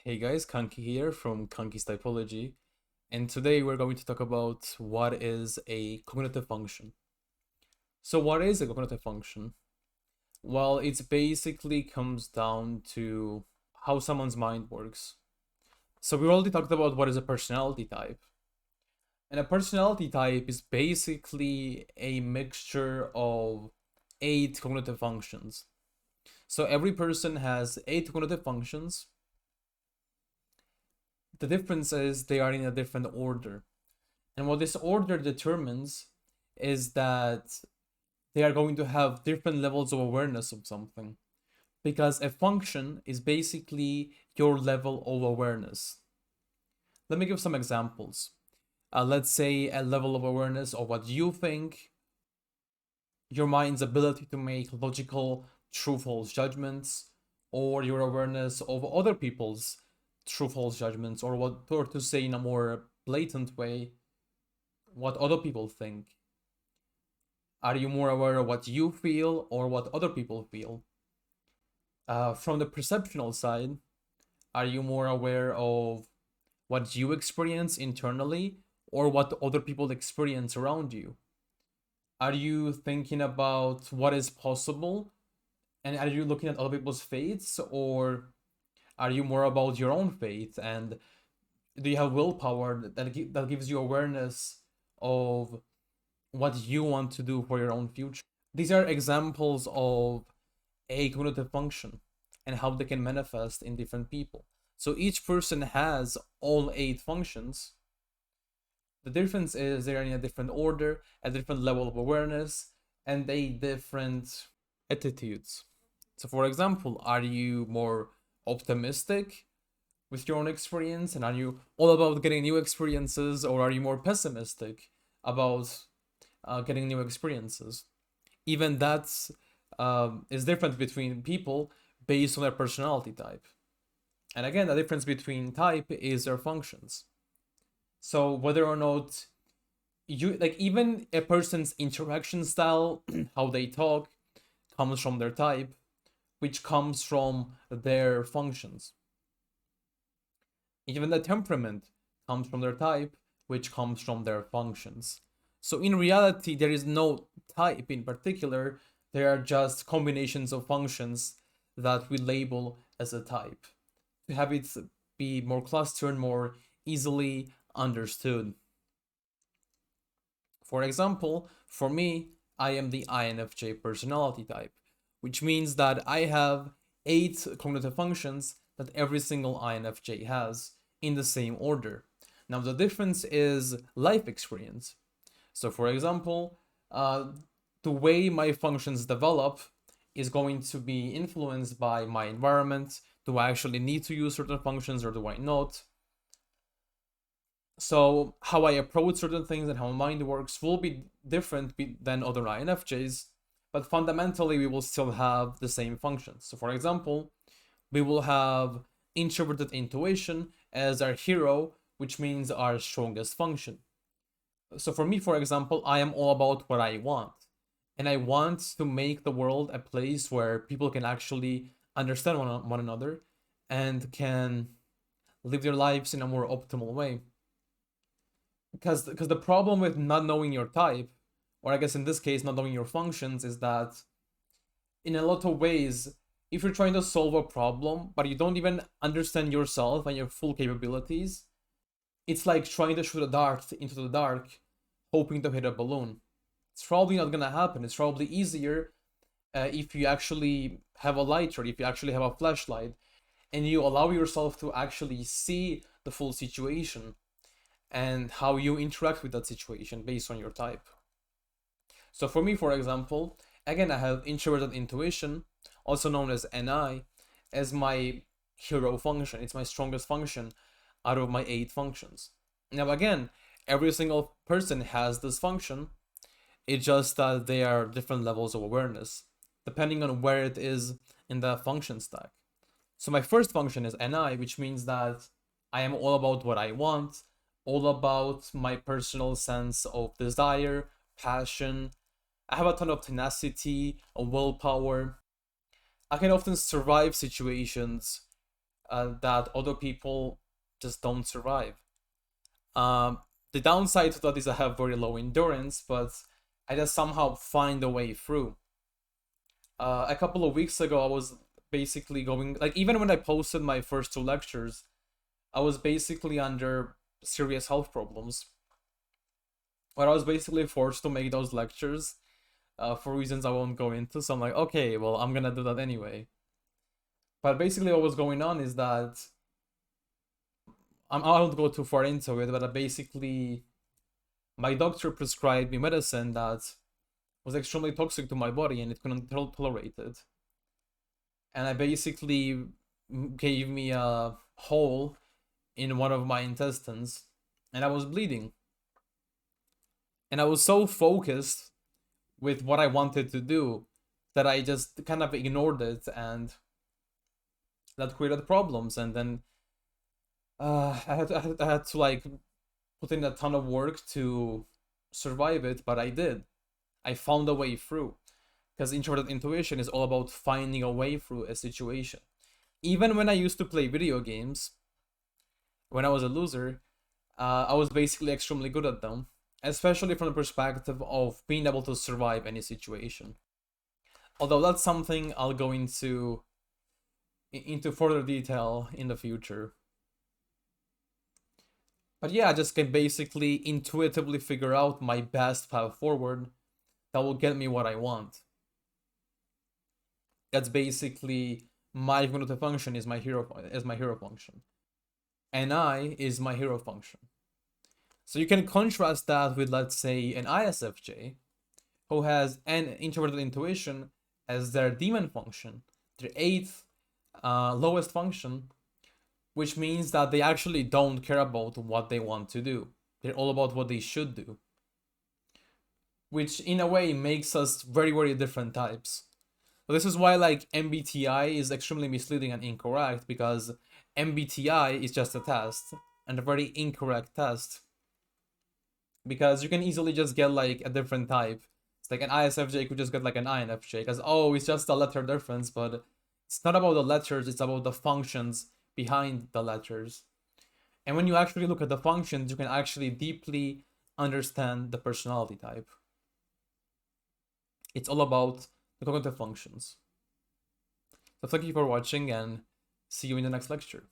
Hey guys, Kanki here from Kanki's Typology, and today we're going to talk about what is a cognitive function. So, what is a cognitive function? Well, it basically comes down to how someone's mind works. So, we already talked about what is a personality type, and a personality type is basically a mixture of 8 cognitive functions. So, every person has 8 cognitive functions. The difference is they are in a different order. And what this order determines is that they are going to have different levels of awareness of something. Because a function is basically your level of awareness. Let me give some examples. Let's say a level of awareness of what you think, your mind's ability to make logical, true false judgments, or your awareness of other people's true false judgments, or to say in a more blatant way, what other people think. Are you more aware of what you feel or what other people feel? From the perceptual side, are you more aware of what you experience internally or what other people experience around you? Are you thinking about what is possible and are you looking at other people's faiths, or are you more about your own faith, and do you have willpower that gives you awareness of what you want to do for your own future? These are examples of a cognitive function and how they can manifest in different people. So each person has all 8 functions. The difference is they're in a different order, a different level of awareness, and a different attitudes. So, for example, are you more optimistic with your own experience, and are you all about getting new experiences, or are you more pessimistic about getting new experiences? Even that's is different between people based on their personality type. And again, the difference between type is their functions. So whether or not you like, even a person's interaction style, how they talk, comes from their type, which comes from their functions. Even the temperament comes from their type, which comes from their functions. So in reality, there is no type in particular. There are just combinations of functions that we label as a type to have it be more clustered, more easily understood. For example, for me, I am the INFJ personality type, which means that I have 8 cognitive functions that every single INFJ has in the same order. Now, the difference is life experience. So, for example, the way my functions develop is going to be influenced by my environment. Do I actually need to use certain functions or do I not? So how I approach certain things and how my mind works will be different than other INFJs, but fundamentally we will still have the same functions. So for example, we will have introverted intuition as our hero, which means our strongest function. So for me, for example, I am all about what I want. And I want to make the world a place where people can actually understand one another and can live their lives in a more optimal way. Because the problem with not knowing your type, or I guess in this case not knowing your functions, is that in a lot of ways, if you're trying to solve a problem but you don't even understand yourself and your full capabilities, it's like trying to shoot a dart into the dark hoping to hit a balloon. It's probably not gonna happen. It's probably easier if you actually have a lighter, if you actually have a flashlight, and you allow yourself to actually see the full situation and how you interact with that situation based on your type. So for me, for example, again, I have introverted intuition, also known as NI, as my hero function. It's my strongest function out of my 8 functions. Now, again, every single person has this function. It's just that they are different levels of awareness, depending on where it is in the function stack. So my first function is NI, which means that I am all about what I want, all about my personal sense of desire, passion. I have a ton of tenacity, willpower. I can often survive situations that other people just don't survive. The downside to that is I have very low endurance, but I just somehow find a way through. A couple of weeks ago, I was basically going, like, even when I posted my first 2 lectures, I was basically under serious health problems, where I was basically forced to make those lectures for reasons I won't go into. So I'm like, okay, well, I'm gonna do that anyway. But basically, what was going on is that I don't go too far into it, but basically, my doctor prescribed me medicine that was extremely toxic to my body and it couldn't tolerate it. And I basically gave me a hole in one of my intestines and I was bleeding. And I was so focused with what I wanted to do that I just kind of ignored it, and that created problems. And then I had to like put in a ton of work to survive it, but I did. I found a way through, because introverted intuition is all about finding a way through a situation. Even when I used to play video games, when I was a loser, I was basically extremely good at them, especially from the perspective of being able to survive any situation. Although that's something I'll go into further detail in the future. But yeah, I just can basically intuitively figure out my best path forward that will get me what I want. That's basically my cognitive function is my hero function. NI is my hero function. So you can contrast that with, let's say, an ISFJ who has an introverted intuition as their demon function, their 8th lowest function, which means that they actually don't care about what they want to do. They're all about what they should do, which in a way makes us very, very different types. So this is why like MBTI is extremely misleading and incorrect, because MBTI is just a test, and a very incorrect test, because you can easily just get like a different type. It's like an ISFJ could just get like an INFJ, because it's just a letter difference, but it's not about the letters, it's about the functions behind the letters. And when you actually look at the functions, you can actually deeply understand the personality type. It's all about the cognitive functions. So thank you for watching, and see you in the next lecture.